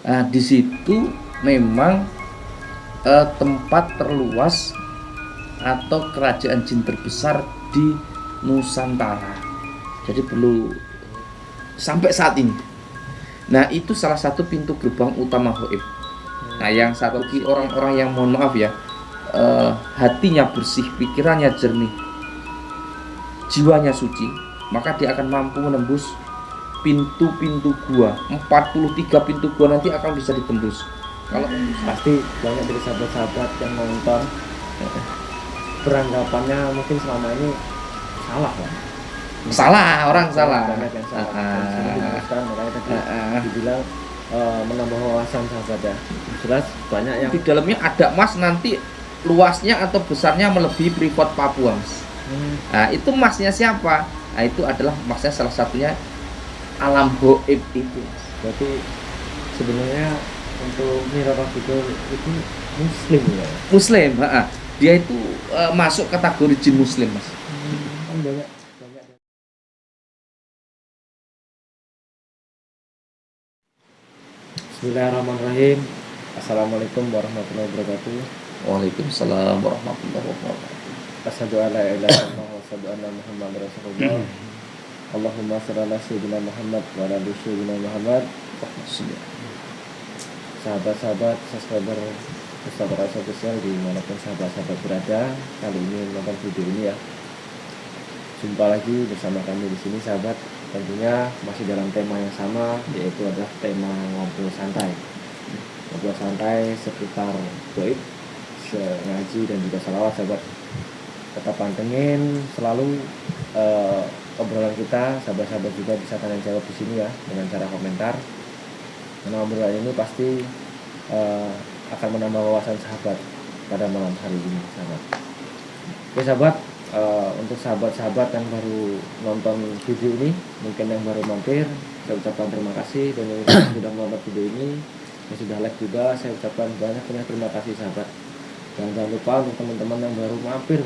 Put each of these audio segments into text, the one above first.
Nah, di situ memang tempat terluas atau kerajaan jin terbesar di Nusantara. Jadi perlu sampai saat ini. Nah, itu salah satu pintu gerbang utama Gaib. Nah, yang satu lagi orang-orang yang mohon maaf ya, hatinya bersih, pikirannya jernih, jiwanya suci, maka dia akan mampu menembus pintu-pintu gua. 43 pintu gua nanti akan bisa ditembus. Kalau pasti banyak dari sahabat-sahabat yang nonton beranggapannya mungkin selama ini salah lah. Salah, orang salah. Banyak yang salah. Dijelaskan makanya tadi dibilang menambah wawasan sahabat ya. Jelas banyak yang di dalamnya ada emas nanti luasnya atau besarnya melebihi Freeport Papua. Nah, itu emasnya siapa? Nah, itu adalah emasnya salah satunya alam gaib itu. Berarti sebenarnya untuk Nirara Bidul itu muslim ya? Muslim, dia itu masuk kategori jin muslim, Mas. Kan banyak. Bismillahirrahmanirrahim. Assalamualaikum warahmatullahi wabarakatuh. Waalaikumsalam warahmatullahi wabarakatuh. Asyhadu an la ilaha illallah wa asyhadu anna Muhammadar Rasulullah. Allahumma shalli ala sayyidina Muhammad wa ala ali sayyidina Muhammad. Sahabat-sahabat subscriber Ustaz Official dimanapun sahabat-sahabat berada, kali ini menonton video ini ya. Jumpa lagi bersama kami di sini sahabat. Tentunya masih dalam tema yang sama, yaitu adalah tema ngobrol santai. Ngobrol santai seputar gaib, ngaji dan juga salawat sahabat. Tetap pantengin selalu obrolan kita, sahabat-sahabat juga bisa tanya jawab di sini ya dengan cara komentar. Karena obrolan ini pasti akan menambah wawasan sahabat pada malam hari ini sahabat. Oke sahabat, untuk sahabat-sahabat yang baru nonton video ini, mungkin yang baru mampir, saya ucapkan terima kasih. Dan yang sudah menonton video ini, yang sudah like juga, saya ucapkan banyak terima kasih sahabat. Dan jangan lupa untuk teman-teman yang baru mampir,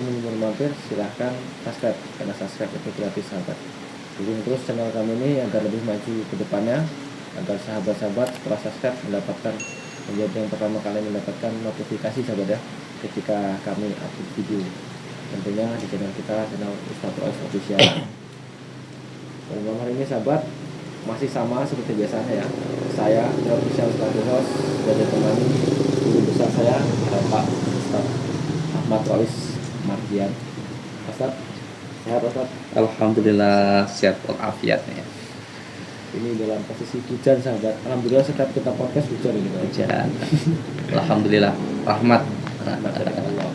silahkan subscribe, karena subscribe itu gratis sahabat. Dukung terus channel kami ini agar lebih maju ke depannya, agar sahabat-sahabat setelah subscribe mendapatkan, menjadi yang pertama kali mendapatkan notifikasi sahabat ya, ketika kami upload video tentunya di channel kita, channel Ustaz Official. Dan malam hari ini sahabat masih sama seperti biasanya ya, saya Official Ustaz sudah ditemani guru besar saya Bapak Ustaz Ahmad Rois Mardian. Ustaz, sehat Ustaz? Alhamdulillah sehat walafiat ya. Ini dalam posisi hujan sahabat. Alhamdulillah setiap kita podcast hujan ini. Hujan. Alhamdulillah rahmat dari Allah.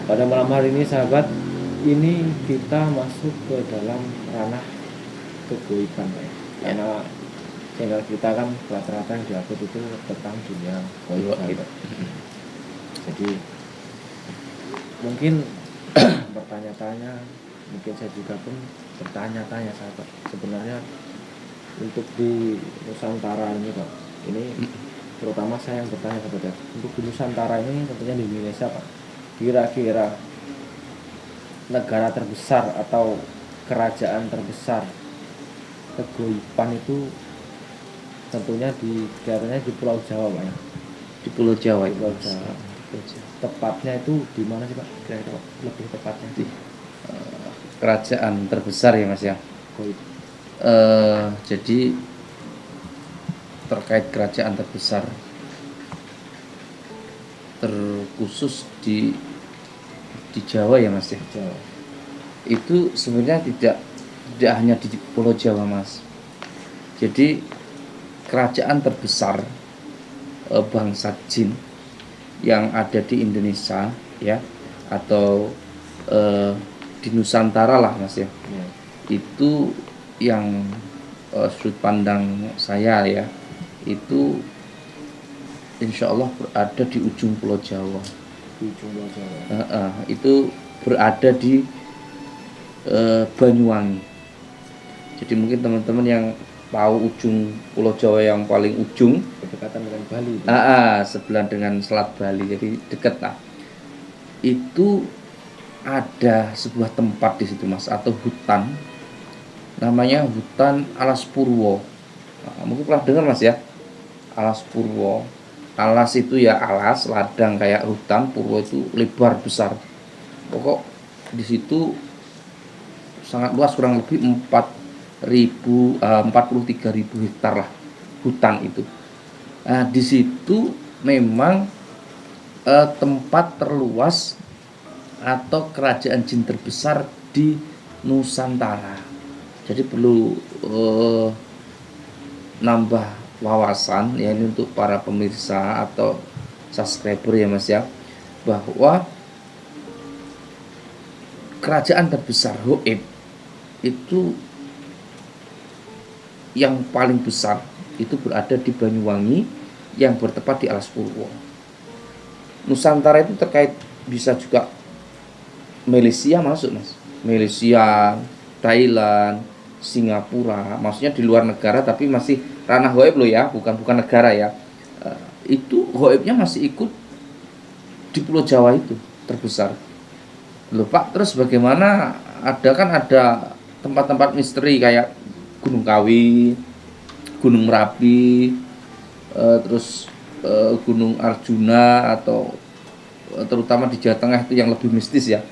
Pada malam hari ini sahabat, ini kita masuk ke dalam ranah kegaiban ya. Karena channel kita kan rata-rata yang diupload itu tentang dunia gaib. Jadi mungkin bertanya-tanya, mungkin saya juga pun bertanya-tanya sahabat, sebenarnya untuk di Nusantara ini Pak, ini terutama saya yang bertanya kepada, untuk di Nusantara ini tentunya di Indonesia Pak, kira-kira negara terbesar atau kerajaan terbesar kegaiban itu tentunya kelihatannya di Pulau Jawa Pak ya. Di Pulau Jawa. Di Pulau Jawa. Tepatnya itu di mana sih Pak? Kira-kira lebih tepatnya di kerajaan terbesar ya Mas ya. Jadi terkait kerajaan terbesar terkhusus di Jawa ya Mas ya. Jawa. Itu sebenarnya tidak hanya di Pulau Jawa Mas. Jadi kerajaan terbesar bangsa jin yang ada di Indonesia ya, atau di Nusantara lah Mas ya. Itu yang sudut pandang saya ya, itu insya Allah berada di ujung Pulau Jawa. Di ujung Pulau Jawa. Itu berada di Banyuwangi. Jadi mungkin teman-teman yang tahu ujung Pulau Jawa yang paling ujung, berdekatan dengan Bali. Sebelah dengan Selat Bali, jadi dekat lah. Itu ada sebuah tempat di situ Mas, atau hutan, namanya hutan Alas Purwo. Mungkin pernah dengar Mas ya. Alas Purwo. Alas itu ya alas, ladang kayak hutan, Purwo itu lebar besar. Pokok di situ sangat luas, kurang lebih 43.000 hektar lah hutan itu. Nah, di situ memang tempat terluas atau kerajaan jin terbesar di Nusantara. Jadi perlu nambah wawasan ya ini untuk para pemirsa atau subscriber ya Mas ya, bahwa kerajaan terbesar Hoib itu yang paling besar itu berada di Banyuwangi yang bertempat di Alas Purwo. Nusantara itu terkait bisa juga Malaysia masuk Mas, Malaysia, Thailand, Singapura, maksudnya di luar negara tapi masih ranah Hoib loh ya, bukan negara ya. Itu Hoibnya masih ikut di Pulau Jawa itu terbesar. Loh Pak, terus bagaimana ada tempat-tempat misteri kayak Gunung Kawi, Gunung Merapi, terus Gunung Arjuna atau terutama di Jawa Tengah itu yang lebih mistis ya.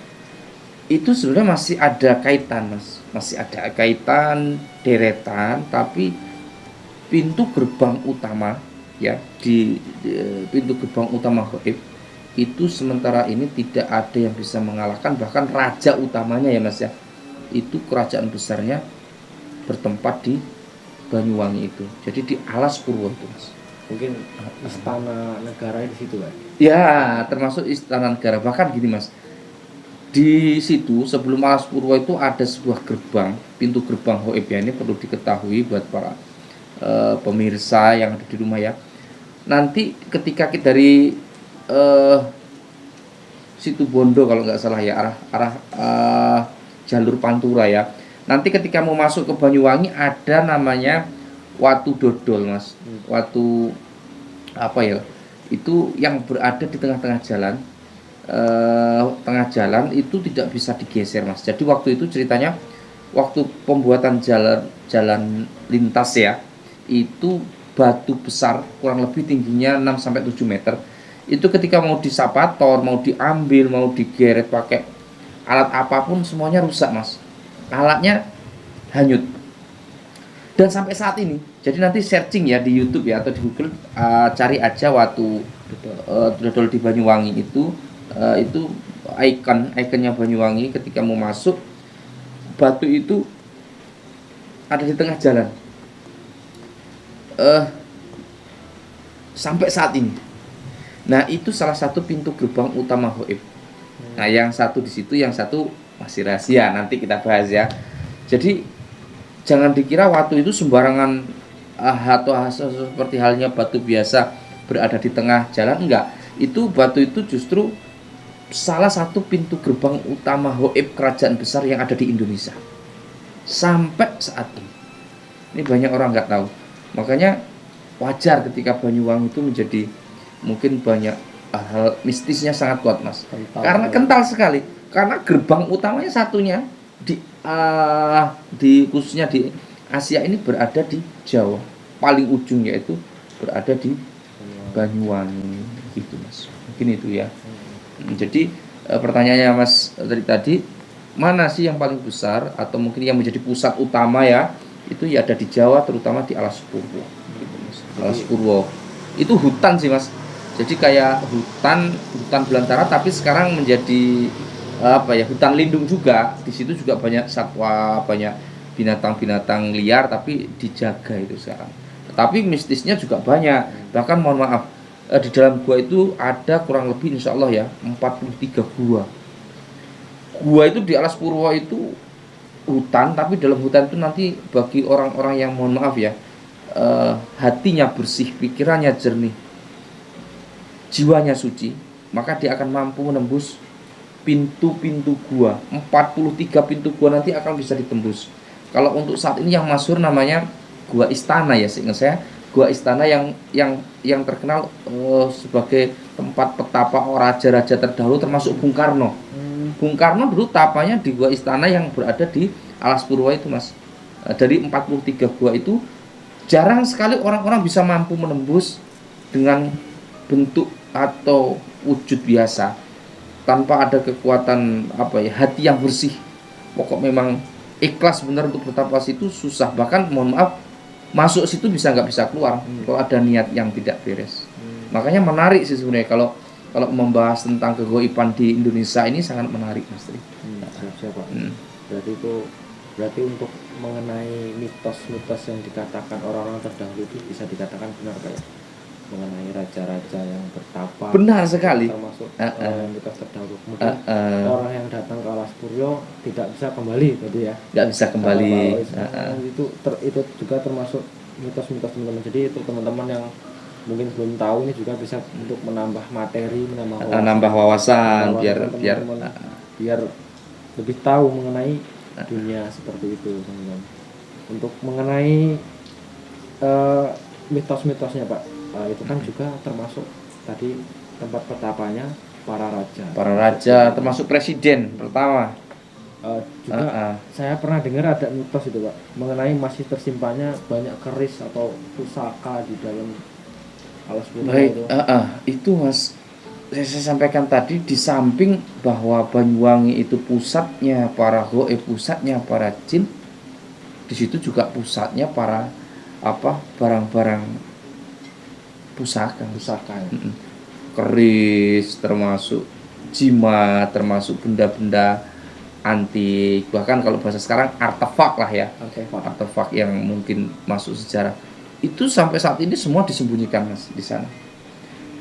Itu sebenarnya masih ada kaitan Mas, masih ada kaitan deretan, tapi pintu gerbang utama ya di pintu gerbang utama Hoib itu sementara ini tidak ada yang bisa mengalahkan, bahkan raja utamanya ya Mas ya, itu kerajaan besarnya bertempat di Banyuwangi itu, jadi di Alas Purwo itu Mas. Mungkin istana negara di situ Pak? Ya, termasuk istana negara. Bahkan gini Mas, di situ sebelum Alas Purwo itu ada sebuah gerbang, pintu gerbang Hoib ya, ini perlu diketahui buat para pemirsa yang ada di rumah ya. Nanti ketika kita dari Situ Bondo kalau nggak salah ya, arah jalur Pantura ya. Nanti ketika mau masuk ke Banyuwangi ada namanya Watu Dodol Mas, watu apa ya? Itu yang berada di tengah-tengah jalan. Tengah jalan itu tidak bisa digeser Mas. Jadi waktu itu ceritanya waktu pembuatan jalan lintas ya, itu batu besar kurang lebih tingginya 6-7 meter. Itu ketika mau disapator, mau diambil, mau digeret pakai alat apapun semuanya rusak Mas. Alatnya hanyut. Dan sampai saat ini, jadi nanti searching ya di YouTube ya atau di Google, cari aja Watu Dodol di Banyuwangi itu ikonnya Banyuwangi. Ketika mau masuk, batu itu ada di tengah jalan sampai saat ini. Nah itu salah satu pintu gerbang utama Hoib. Nah yang satu di situ, yang satu masih rahasia, nanti kita bahas ya. Jadi jangan dikira Watu itu sembarangan atau seperti halnya batu biasa berada di tengah jalan, enggak. Itu batu itu justru salah satu pintu gerbang utama Hoib kerajaan besar yang ada di Indonesia sampai saat ini. Ini banyak orang nggak tahu, makanya wajar ketika Banyuwangi itu menjadi mungkin banyak hal mistisnya sangat kuat Mas, karena kental sekali, karena gerbang utamanya satunya di khususnya di Asia ini berada di Jawa, paling ujung yaitu berada di Banyuwangi gitu Mas. Mungkin itu ya. Jadi pertanyaannya Mas tadi mana sih yang paling besar atau mungkin yang menjadi pusat utama ya, itu ya ada di Jawa, terutama di Alas Purwo gitu Mas. Alas Purwo itu hutan sih Mas, jadi kayak hutan belantara tapi sekarang menjadi apa ya, hutan lindung juga. Di situ juga banyak satwa, banyak binatang-binatang liar tapi dijaga itu sekarang. Tapi mistisnya juga banyak. Bahkan mohon maaf, di dalam gua itu ada kurang lebih insya Allah ya 43 gua. Gua itu di Alas Purwo itu hutan, tapi dalam hutan itu nanti bagi orang-orang yang mohon maaf ya, hatinya bersih, pikirannya jernih, jiwanya suci, maka dia akan mampu menembus pintu-pintu gua. 43 pintu gua nanti akan bisa ditembus. Kalau untuk saat ini yang masyhur namanya Gua Istana ya, seingat saya Gua Istana yang terkenal sebagai tempat petapa raja-raja terdahulu termasuk Bung Karno. Bung Karno dulu tapanya di Gua Istana yang berada di Alas Purwo itu Mas. Dari 43 gua itu Jarang sekali orang-orang bisa mampu menembus dengan bentuk atau wujud biasa tanpa ada kekuatan apa ya, hati yang bersih. Pokok memang ikhlas benar untuk bertapa situ susah. Bahkan mohon maaf, masuk situ nggak bisa keluar kalau ada niat yang tidak beres. Makanya menarik sih sebenarnya kalau membahas tentang kegoiban di Indonesia ini sangat menarik, Mas Tri. Siap, Pak. Berarti untuk mengenai mitos-mitos yang dikatakan orang-orang terdahulu itu bisa dikatakan benar, Pak, ya? Mengenai raja-raja yang bertapa. Benar sekali. Termasuk mitos terdahulu. Kemudian orang yang datang ke Alas Purwo tidak bisa kembali tadi ya. Nggak bisa kembali. Itu juga termasuk mitos-mitos teman-teman. Jadi itu teman-teman yang mungkin belum tahu ini juga bisa untuk menambah materi, menambah wawasan biar lebih tahu mengenai dunia seperti itu, teman-teman. Untuk mengenai mitos-mitosnya, Pak, itu kan juga termasuk tadi tempat petapanya para raja termasuk presiden pertama. Juga saya pernah dengar ada mitos itu, Pak, mengenai masih tersimpannya banyak keris atau pusaka di dalam Alas Purwo. Baik, itu Mas, saya sampaikan tadi, di samping bahwa Banyuwangi itu pusatnya para goib, pusatnya para jin, di situ juga pusatnya para barang-barang pusaka. Keris, termasuk jimat, termasuk benda-benda antik, bahkan kalau bahasa sekarang artefak lah ya. Artefak yang mungkin masuk sejarah. Itu sampai saat ini semua disembunyikan, Mas, di sana.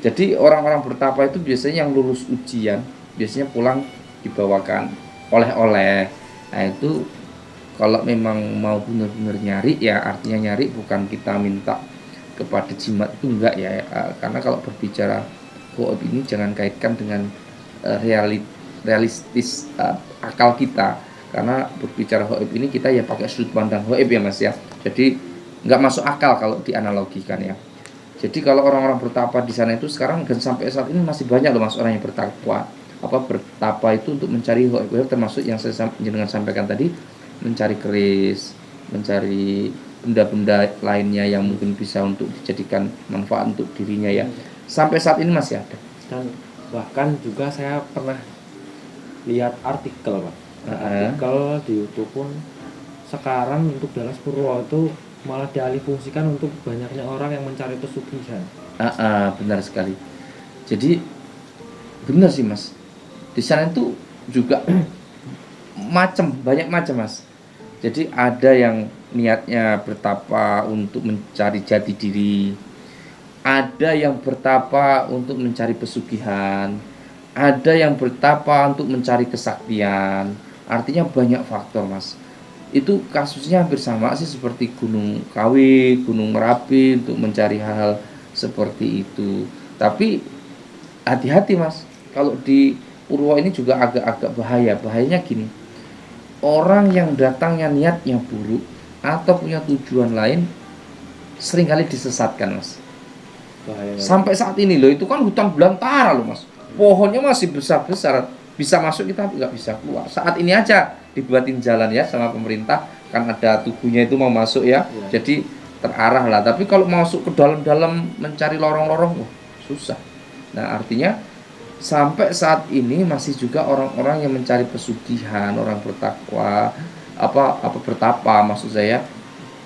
Jadi orang-orang bertapa itu biasanya yang lulus ujian, biasanya pulang dibawakan oleh-oleh. Nah itu kalau memang mau benar-benar nyari, ya artinya nyari bukan kita minta kepada jimat, itu enggak ya. Karena kalau berbicara goib ini jangan kaitkan dengan realistis akal kita. Karena berbicara goib ini kita ya pakai sudut pandang goib ya, Mas ya. Jadi nggak masuk akal kalau dianalogikan ya. Jadi kalau orang-orang bertapa di sana itu sekarang dan sampai saat ini masih banyak loh, Mas, orang yang bertapa. Bertapa itu untuk mencari goib, termasuk yang saya dengan sampaikan tadi, mencari keris, mencari benda-benda lainnya yang mungkin bisa untuk dijadikan manfaat untuk dirinya ya. Sampai saat ini masih ada. Dan bahkan juga saya pernah lihat artikel, Pak. Artikel di YouTube pun sekarang untuk Alas Purwo itu malah dialihfungsikan untuk banyaknya orang yang mencari pesugihan. Benar sekali. Jadi benar sih, Mas. Di sana itu juga banyak macam, Mas. Jadi ada yang niatnya bertapa untuk mencari jati diri, ada yang bertapa untuk mencari pesugihan, ada yang bertapa untuk mencari kesaktian. Artinya banyak faktor, Mas. Itu kasusnya hampir sama sih seperti Gunung Kawi, Gunung Merapi untuk mencari hal-hal seperti itu. Tapi hati-hati, Mas, kalau di Purwo ini juga agak-agak bahaya. Bahayanya gini, orang yang datangnya niatnya buruk atau punya tujuan lain seringkali disesatkan, Mas. Bahaya. Sampai saat ini loh, itu kan hutan belantara loh, Mas. Pohonnya masih besar-besar, bisa masuk kita nggak bisa keluar. Saat ini aja dibuatin jalan ya sama pemerintah, kan ada tubuhnya itu mau masuk ya. Jadi terarah lah. Tapi kalau masuk ke dalam-dalam mencari lorong-lorong, susah. Nah artinya sampai saat ini masih juga orang-orang yang mencari pesugihan, orang bertakwa, bertapa maksud saya,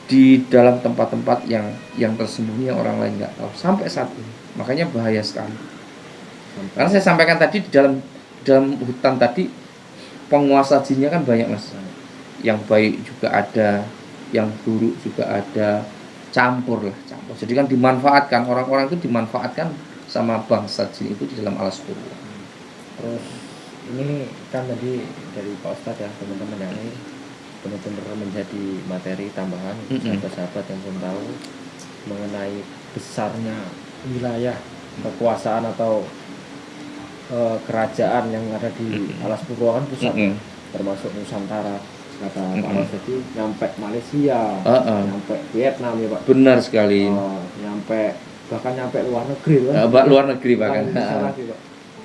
di dalam tempat-tempat yang tersembunyi yang orang lain nggak tahu sampai saat ini. Makanya bahaya sekali. Karena saya sampaikan tadi di dalam hutan tadi, penguasa jinnya kan banyak, Mas. Yang baik juga ada, yang buruk juga ada, campur. Jadi kan dimanfaatkan, orang-orang itu dimanfaatkan sama bangsa jin itu di dalam Alas Purwo. Terus ini kan tadi dari Pak Ustadz ya, teman-teman yang ini benar-benar menjadi materi tambahan sahabat-sahabat yang belum tahu mengenai besarnya wilayah kekuasaan atau kerajaan yang ada di Alas Purwo kan pusat, termasuk Nusantara kata Pak Alas, jadi nyampe Malaysia, nyampe Vietnam ya Pak. Benar sekali. Bahkan nyampe luar negeri kan. Luar negeri bahkan.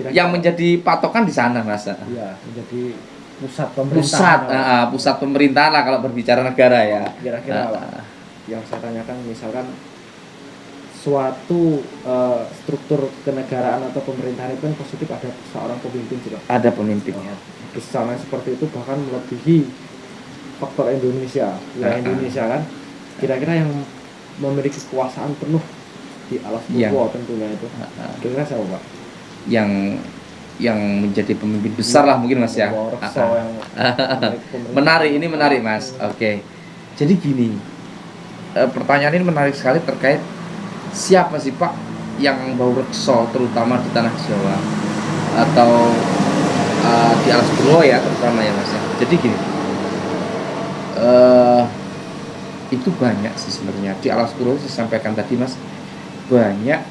Yang menjadi patokan di sana, Mas. Iya, menjadi pusat pemerintahan. Pusat pemerintahan lah kalau berbicara negara ya. Kira-kira Pak. yang saya tanyakan, misalkan suatu struktur kenegaraan atau pemerintahan itu kan positif, ada seorang pemimpin juga. Ada pemimpinnya. Besarnya seperti itu bahkan melebihi faktor Indonesia, wilayah Indonesia kan. Kira-kira yang memiliki kekuasaan penuh di alas Purwo tentunya itu. Kira-kira siapa Pak? Yang menjadi pemimpin besar lah mungkin Mas ya. Menarik Mas. Oke. Jadi gini, pertanyaan ini menarik sekali terkait siapa sih Pak yang bau rekso terutama di tanah Jawa atau di alas Purwo ya terutama ya Mas ya. Jadi gini, itu banyak sih sebenarnya di alas Purwo. Saya sampaikan tadi Mas, banyak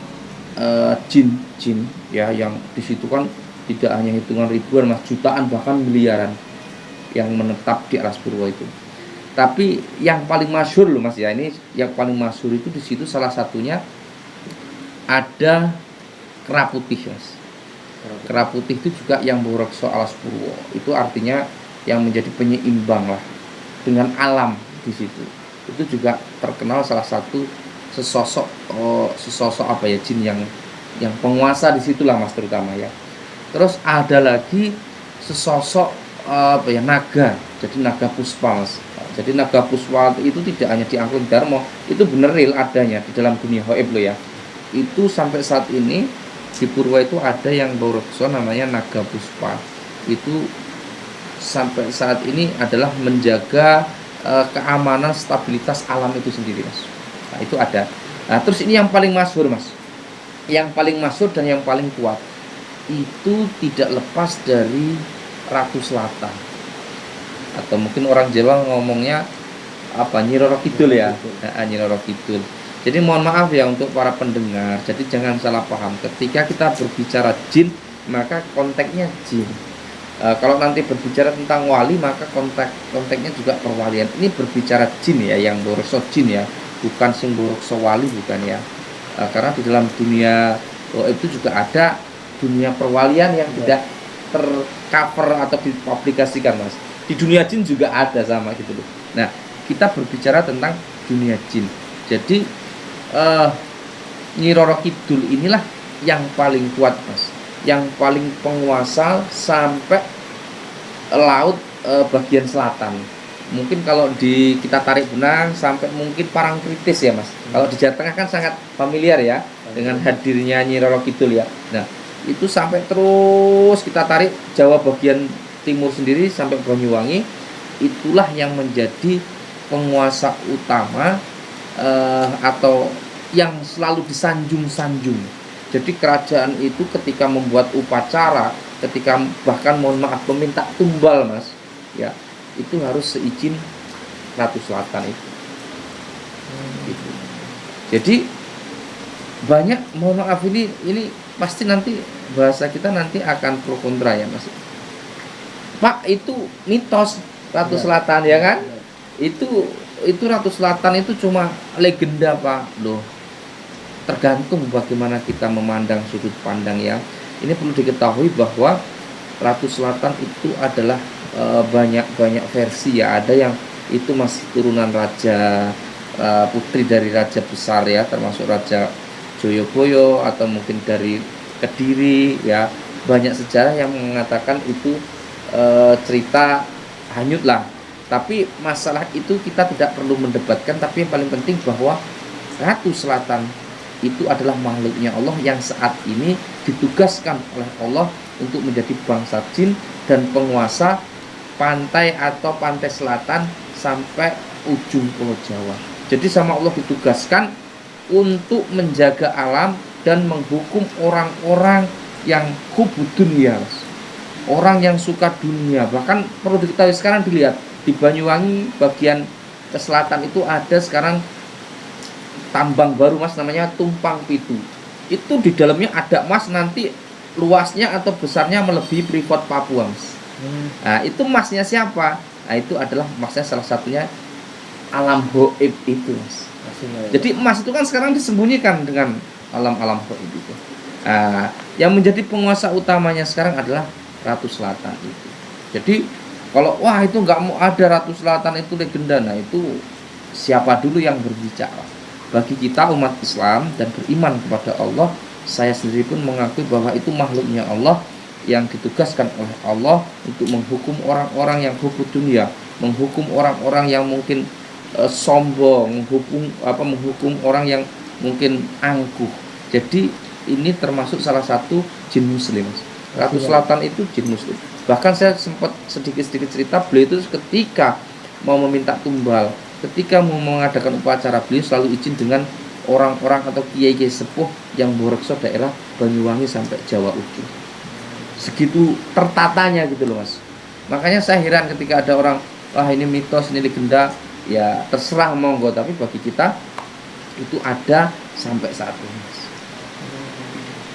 jin ya yang di situ kan tidak hanya hitungan ribuan Mas, jutaan bahkan miliaran yang menetap di alas Purwo itu. Tapi yang paling masyhur loh Mas ya, ini yang paling masyhur itu di situ salah satunya ada kera putih Mas. Kera putih itu juga yang borekso alas Purwo. Itu artinya yang menjadi penyeimbang lah dengan alam di situ. Itu juga terkenal salah satu sesosok apa ya, jin yang penguasa di situlah Mas terutama ya. Terus ada lagi sesosok apa ya, naga. Jadi naga puspa Mas. Jadi naga puspa itu tidak hanya di Angklung Darmo, itu bener real adanya di dalam dunia gaib loh ya. Itu sampai saat ini di Purwo itu ada yang borekso namanya naga puspa. Itu sampai saat ini adalah menjaga keamanan stabilitas alam itu sendiri Mas. Nah, itu ada. Nah, terus ini yang paling masyhur Mas. Yang paling masyhur dan yang paling kuat itu tidak lepas dari Ratu Selatan. Atau mungkin orang Jawa ngomongnya apa, Nyi Roro Kidul ya. Nyi Roro Kidul. Jadi mohon maaf ya untuk para pendengar. Jadi jangan salah paham. Ketika kita berbicara jin, maka konteksnya jin. Kalau nanti berbicara tentang wali, maka konteksnya juga perwalian. Ini berbicara jin ya, yang borekso jin ya, bukan sing borekso wali, bukan ya. Karena di dalam dunia itu juga ada dunia perwalian yang tidak tercover atau dipublikasikan Mas. Di dunia jin juga ada sama gitu loh. Nah, kita berbicara tentang dunia jin. Jadi Nyi Roro Kidul inilah yang paling kuat Mas, yang paling penguasa sampai laut bagian selatan. Mungkin kalau kita tarik benang sampai mungkin Parangtritis ya Mas. Kalau di Jawa Tengah kan sangat familiar ya dengan hadirnya Nyi Roro Kidul ya. Nah, itu sampai terus kita tarik Jawa bagian timur sendiri sampai Banyuwangi, itulah yang menjadi penguasa utama atau yang selalu disanjung-sanjung. Jadi kerajaan itu ketika membuat upacara, ketika bahkan mohon maaf meminta tumbal Mas ya, itu harus seizin Ratu Selatan itu. Gitu. Jadi banyak, mohon maaf ini pasti nanti bahasa kita nanti akan pro kontra ya Mas. Pak, itu mitos Ratu Selatan ya kan? Itu Ratu Selatan itu cuma legenda Pak loh. Tergantung bagaimana kita memandang sudut pandang ya. Ini perlu diketahui bahwa Ratu Selatan itu adalah banyak versi ya. Ada yang itu masih turunan raja, putri dari raja besar ya, termasuk Raja Joyoboyo atau mungkin dari Kediri ya. Banyak sejarah yang mengatakan itu cerita hanyut lah. Tapi masalah itu kita tidak perlu mendebatkan. Tapi yang paling penting bahwa Ratu Selatan itu adalah makhluknya Allah yang saat ini ditugaskan oleh Allah untuk menjadi bangsa jin dan penguasa pantai atau pantai selatan sampai ujung Pulau Jawa. Jadi sama Allah ditugaskan untuk menjaga alam dan menghukum orang-orang yang hubud dunia, orang yang suka dunia. Bahkan perlu diketahui sekarang, dilihat di Banyuwangi bagian ke selatan itu ada sekarang tambang baru Mas, namanya Tumpang Pitu. Itu di dalamnya ada emas, nanti luasnya atau besarnya melebihi Freeport Papua Mas. Nah, itu emasnya siapa? Nah, itu adalah emasnya salah satunya alam gaib itu Mas. Jadi emas itu kan sekarang disembunyikan dengan alam-alam gaib itu. Nah, yang menjadi penguasa utamanya sekarang adalah Ratu Selatan itu. Jadi kalau wah itu nggak mau ada Ratu Selatan itu legenda, nah itu siapa dulu yang berbicara. Bagi kita umat Islam dan beriman kepada Allah, saya sendiri pun mengakui bahwa itu makhluknya Allah yang ditugaskan oleh Allah untuk menghukum orang-orang yang hubud dunia, menghukum orang-orang yang mungkin sombong, menghukum orang yang mungkin angkuh. Jadi ini termasuk salah satu jin muslim. Ratu Selatan itu jin muslim. Bahkan saya sempat sedikit-sedikit cerita, beliau itu ketika mau meminta tumbal, ketika mau mengadakan upacara, beliau selalu izin dengan orang-orang atau kiai-kiai sepuh yang berekso daerah Banyuwangi sampai Jawa ujung. Segitu tertatanya gitu loh mas. Makanya saya heran ketika ada orang, wah ini mitos, ini legenda, ya terserah monggo, tapi bagi kita itu ada sampai saat ini mas.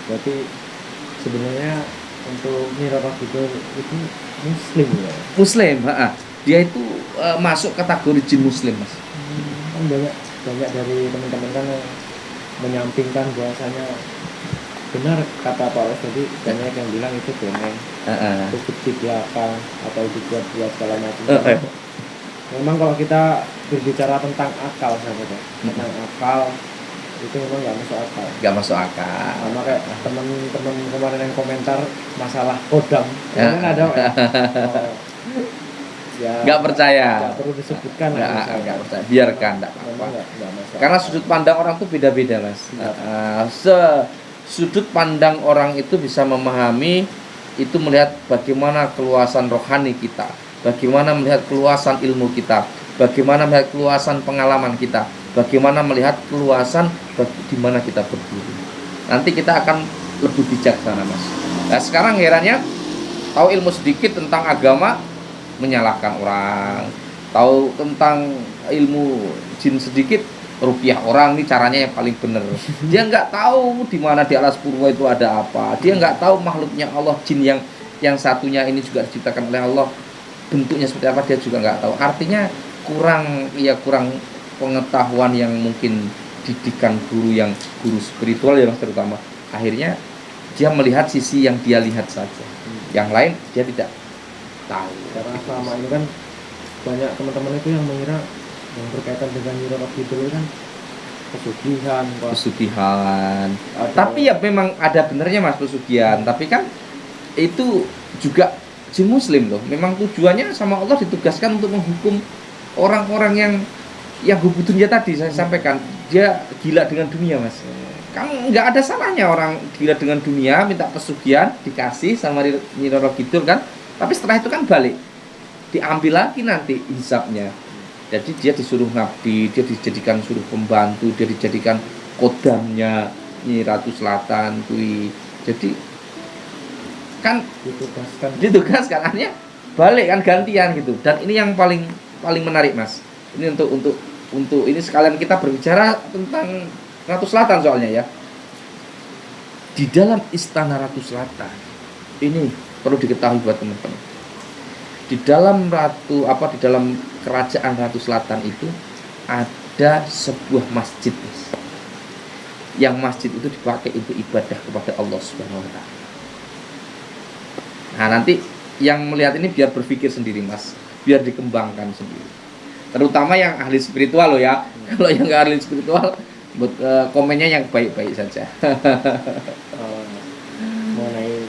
Berarti sebenarnya untuk Nyi Roro Kidul itu muslim ya? Muslim, dia itu masuk kategori jin muslim mas. Kan banyak dari teman-teman kan yang menyampingkan bahwasanya benar kata Pak Ros tadi, banyak yang bilang itu dongeng, itu bukti belakang atau dibuat-buat segala macam. Memang kalau kita berbicara tentang akal sahabat ya, tentang akal itu memang nggak masuk akal. Nggak masuk akal. Sama kayak teman-teman kemarin yang komentar masalah kodam, kan ada ya, nggak percaya. Nggak perlu disebutkan. Nggak percaya. Biarkan, nggak apa-apa. Karena sudut pandang orang itu beda-beda mas. Sudut pandang orang itu bisa memahami, itu melihat bagaimana keluasan rohani kita, bagaimana melihat keluasan ilmu kita, bagaimana melihat keluasan pengalaman kita, bagaimana melihat keluasan di mana kita berdiri. Nanti kita akan lebih bijaksana mas. Nah sekarang herannya, tahu ilmu sedikit tentang agama menyalahkan orang, tahu tentang ilmu jin sedikit rupiah orang, ini caranya yang paling benar. Dia nggak tahu di mana di alas purwa itu ada apa, dia nggak tahu makhluknya Allah, jin yang satunya ini juga diciptakan oleh Allah, bentuknya seperti apa dia juga nggak tahu. Artinya kurang pengetahuan yang mungkin didikan guru spiritual ya mas, terutama akhirnya dia melihat sisi yang dia lihat saja, yang lain dia tidak tahu. Karena selama ini kan banyak teman-teman itu yang mengira yang berkaitan dengan Nyi Roro Kidul kan pesugihan. Tapi ya memang ada benernya mas pesugihan, tapi kan itu juga jin muslim loh. Memang tujuannya sama Allah ditugaskan untuk menghukum orang-orang yang hubud dunia tadi saya sampaikan. Dia gila dengan dunia mas. Kan nggak ada salahnya orang gila dengan dunia minta pesugihan dikasih sama Nyi Roro Kidul kan. Tapi setelah itu kan balik, diambil lagi nanti hisapnya. Jadi dia disuruh ngabdi, dia dijadikan suruh pembantu, dia dijadikan kodamnya Nyi Ratu Selatan kui. Jadi kan ditugaskan akhirnya balik kan gantian gitu. Dan ini yang paling menarik mas. Ini untuk ini sekalian kita berbicara tentang Ratu Selatan soalnya ya. Di dalam istana Ratu Selatan ini perlu diketahui buat teman-teman. Di dalam kerajaan Ratu Selatan itu ada sebuah masjid, yang masjid itu dipakai untuk ibadah kepada Allah Subhanahu wa Ta'ala. Nah nanti yang melihat ini biar berpikir sendiri mas, biar dikembangkan sendiri, terutama yang ahli spiritual loh ya. Kalau yang nggak ahli spiritual, komennya yang baik-baik saja. Mengenai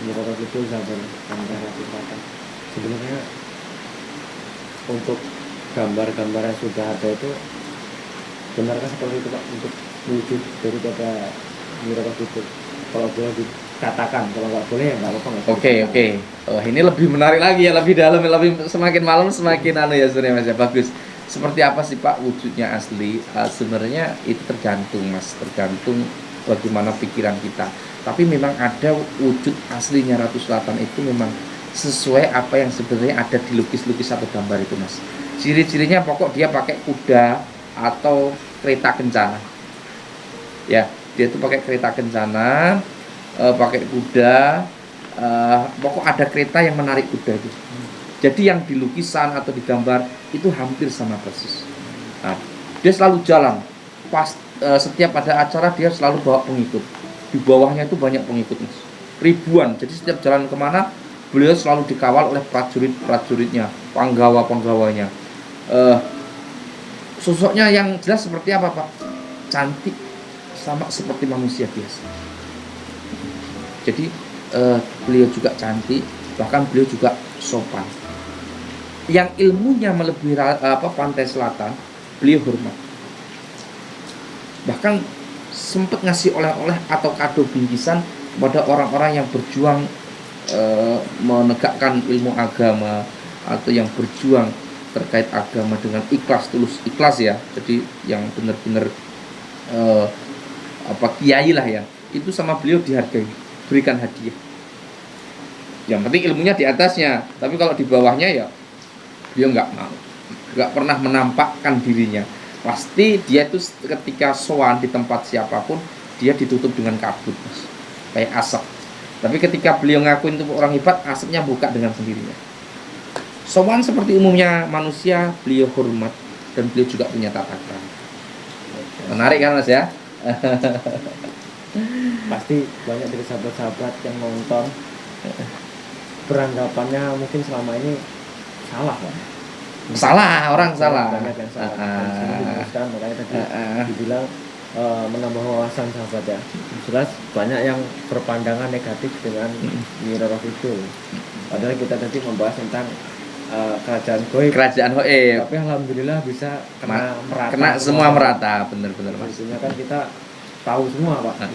Nyi Roro Kidul dan Ratu Selatan, sebenarnya untuk gambar-gambar yang sudah ada itu benarkah seperti itu Pak, untuk wujud daripada Nyi Roro Kidul? Kalau boleh dikatakan, kalau nggak boleh ya nggak apa-apa. Oke. Ini lebih menarik lagi ya, lebih dalam, lebih semakin malam semakin ya sebenarnya mas ya. Bagus. Seperti apa sih Pak wujudnya asli? Sebenarnya itu tergantung mas, tergantung bagaimana pikiran kita. Tapi memang ada wujud aslinya Ratu Selatan itu memang sesuai apa yang sebenarnya ada di lukis-lukis atau gambar itu mas. Ciri-cirinya pokok dia pakai kuda atau kereta kencana. Ya, dia itu pakai kereta kencana, pakai kuda, pokok ada kereta yang menarik kuda itu. Jadi yang di lukisan atau di gambar itu hampir sama persis. Nah, dia selalu jalan. Setiap ada acara dia selalu bawa pengikut. Di bawahnya itu banyak pengikut mas, ribuan. Jadi setiap jalan kemana beliau selalu dikawal oleh prajuritnya, penggawa-penggawanya. sosoknya yang jelas seperti apa Pak? Cantik, sama seperti manusia biasa. Jadi beliau juga cantik, bahkan beliau juga sopan. Yang ilmunya melebihi Pantai Selatan, beliau hormat. Bahkan sempat ngasih oleh-oleh atau kado bingkisan pada orang-orang yang berjuang menegakkan ilmu agama, atau yang berjuang terkait agama dengan ikhlas, tulus ikhlas ya. Jadi yang benar-benar kiai lah ya, itu sama beliau dihargai, berikan hadiah. Yang penting ilmunya di atasnya, tapi kalau di bawahnya ya dia nggak pernah menampakkan dirinya. Pasti dia itu ketika sowan di tempat siapapun, dia ditutup dengan kabut, Mas, kayak asap. Tapi ketika beliau ngakuin itu orang hebat, asapnya buka dengan sendirinya. Sowan seperti umumnya manusia, beliau hormat, dan beliau juga punya tata krama. Menarik kan Mas ya? Pasti banyak dari sahabat-sahabat yang nonton beranggapannya mungkin selama ini salah Pak. Salah, orang salah. Banyak yang salah. Dan makanya tadi dibilang menambah wawasan sahabat ya. Jelas banyak yang berpandangan negatif dengan Nyi Roro Kidul. Padahal kita tadi membahas tentang kerajaan goib. Tapi alhamdulillah bisa kena semua merata, benar-benar Mas. Maksudnya kan kita tahu semua Pak.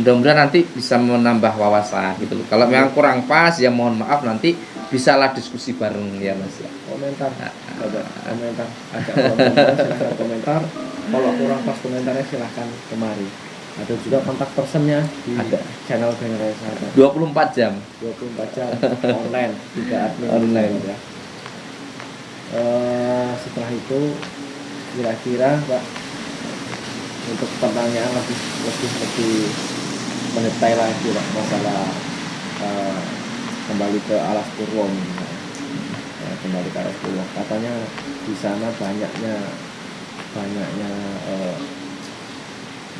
Mudah-mudahan nanti bisa menambah wawasan gitu loh. Kalau memang kurang pas ya mohon maaf, nanti bisalah diskusi bareng ya Mas ya. Komentar. Komentar. Silahkan komentar. Kalau kurang pas komentarnya silahkan kemari. Ada juga kontak personnya di channel Generasi Sahabat. 24 jam online, juga admin online ya. Setelah itu kira-kira Pak, untuk pertanyaan lebih mendetail lagi Pak, masalah kembali ke Alas Purwo. Kembali ke Alas Purwo, katanya di sana banyaknya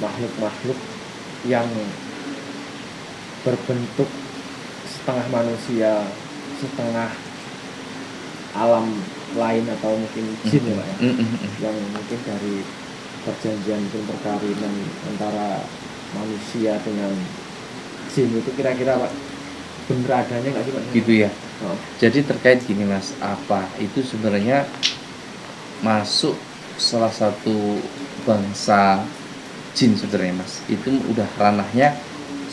makhluk-makhluk yang berbentuk setengah manusia, setengah alam lain atau mungkin jin ya Pak ya. Yang mungkin dari perjanjian perkawinan antara manusia dengan jin itu kira-kira Pak bener adanya nggak sih Pak? Gitu ya. Jadi terkait gini Mas, apa itu sebenarnya masuk salah satu bangsa jin sebenarnya Mas. Itu udah ranahnya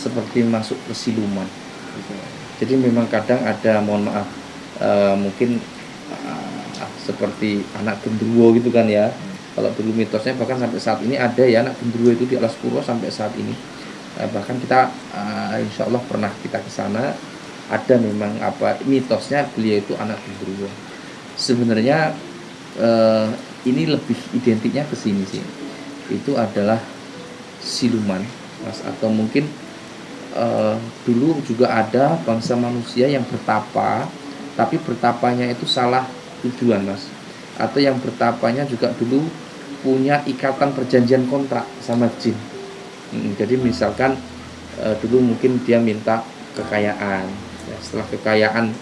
seperti masuk ke siluman. Jadi memang kadang ada, mohon maaf, mungkin seperti anak genderuwo gitu kan ya. Kalau dulu mitosnya bahkan sampai saat ini ada ya anak genderuwo itu di Alas Purwo sampai saat ini. Bahkan kita insya Allah pernah kita ke sana, ada memang mitosnya beliau itu anak genderuwo. Sebenarnya ini lebih identiknya ke sini sih. Itu adalah siluman Mas, atau mungkin dulu juga ada bangsa manusia yang bertapa, tapi bertapanya itu salah tujuan Mas. Atau yang bertapanya juga dulu punya ikatan perjanjian kontrak sama jin. Jadi misalkan dulu mungkin dia minta kekayaan ya, setelah kekayaan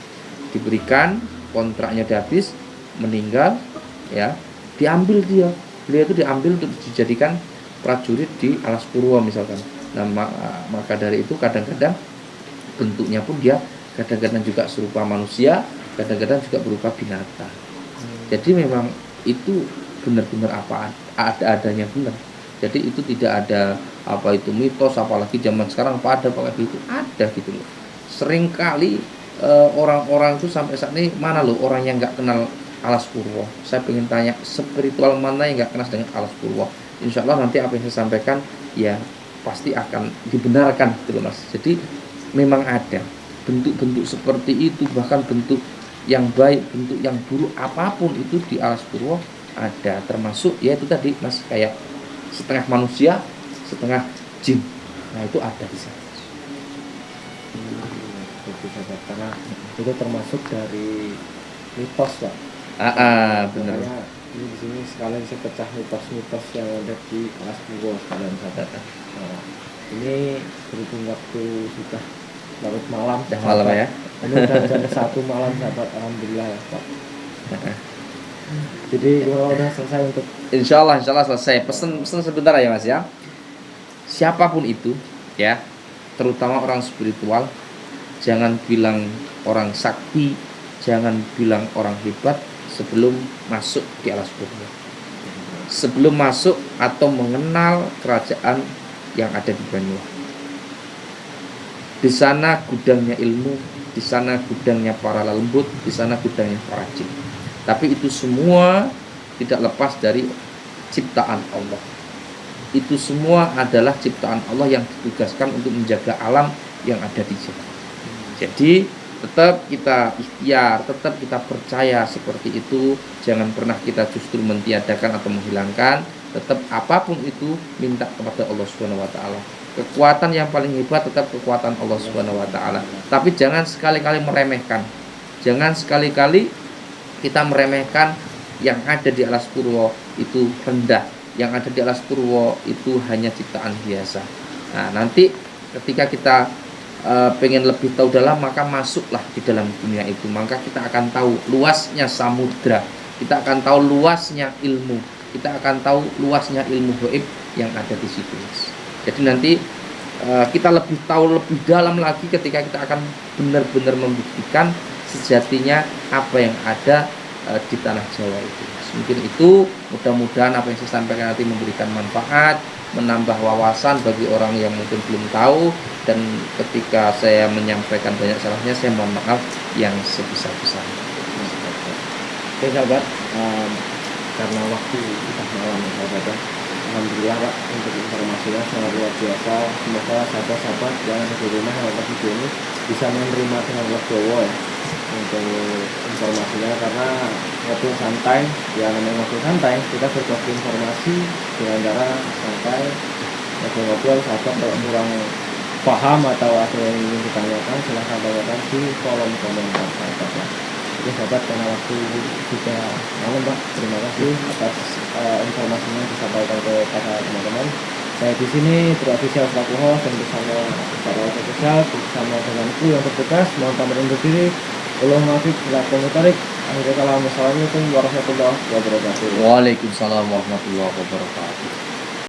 diberikan, kontraknya udah habis, meninggal ya, beliau itu diambil untuk dijadikan prajurit di Alas Purwo misalkan. Nah maka dari itu kadang-kadang bentuknya pun dia kadang-kadang juga serupa manusia, kadang-kadang juga berupa binatang. Jadi memang itu benar-benar adanya benar. Jadi itu tidak ada itu mitos, apalagi zaman sekarang pakai gitu, ada gitu loh. Seringkali orang-orang itu sampai saat ini mana loh orang yang nggak kenal Alas Purwo. Saya pengen tanya, spiritual mana yang nggak kenal dengan Alas Purwo? Insya Allah nanti apa yang saya sampaikan ya pasti akan dibenarkan gitu loh Mas. Jadi memang ada bentuk-bentuk seperti itu, bahkan bentuk yang baik, bentuk yang buruk apapun itu di Alas Purwo ada, termasuk ya itu tadi Mas, kayak setengah manusia, setengah jin. Nah itu ada di sana. Karena itu termasuk dari mitos Pak. Benar. Ini di sini sekalian saya pecah mitos-mitos yang ada di Alas Purwo sekalian sahabat. Ini berhubung waktu sudah larut malam. Malam ya. Ini udah jam 1 malam sahabat, alhamdulillah ya Pak. Jadi kalau udah selesai untuk Insya Allah selesai. Pesen sebentar ya Mas ya. Siapapun itu ya, terutama orang spiritual, jangan bilang orang sakti, jangan bilang orang hebat sebelum masuk di alas purba. Sebelum masuk atau mengenal kerajaan yang ada di Banyuwangi. Di sana gudangnya ilmu, di sana gudangnya para lembut, di sana gudangnya para jin. Tapi itu semua tidak lepas dari ciptaan Allah. Itu semua adalah ciptaan Allah yang ditugaskan untuk menjaga alam yang ada di sini. Jadi tetap kita ikhtiar, tetap kita percaya seperti itu. Jangan pernah kita justru mentiadakan atau menghilangkan. Tetap apapun itu minta kepada Allah Subhanahu wa taala. Kekuatan yang paling hebat tetap kekuatan Allah Subhanahu wa taala. Tapi jangan sekali-kali meremehkan. Jangan sekali-kali kita meremehkan yang ada di alas purwo itu rendah. Yang ada di alas purwo itu hanya ciptaan biasa. Nah, nanti ketika kita pengen lebih tahu dalam, maka masuklah di dalam dunia itu, maka kita akan tahu luasnya samudra, kita akan tahu luasnya ilmu, kita akan tahu luasnya ilmu gaib yang ada di situ. Jadi nanti kita lebih tahu lebih dalam lagi ketika kita akan benar-benar membuktikan sejatinya apa yang ada di tanah Jawa itu. Mungkin itu, mudah-mudahan apa yang saya sampaikan nanti memberikan manfaat, menambah wawasan bagi orang yang mungkin belum tahu. Dan ketika saya menyampaikan banyak salahnya, saya mohon maaf yang sebesar-besarnya. Oke sahabat, karena waktu kita malam sahabat ya. Alhamdulillah Pak untuk informasinya sangat luar biasa. Semoga sahabat-sahabat yang ada di rumah yang nonton video ini bisa menerima dengan legowo ya untuk informasinya, karena ngobrol santai ya, namanya ngobrol santai kita berbagi informasi dengan cara santai, ngobrol-ngobrol. Sahabat kalau kurang paham atau ada yang ingin ditanyakan silahkan tanyakan di kolom komentar sahabat ya. Oke sahabat, karena waktu sudah malam Pak, terima kasih atas informasinya yang disampaikan ke para teman-teman. Saya di sini berofisial selaku host dan bersama para official bersama dengan kru yang bertugas mohon pamit undur diri. Allahumma fiq ila komentarik. Assalamualaikum warahmatullahi wabarakatuh. Waalaikumsalam warahmatullahi wabarakatuh.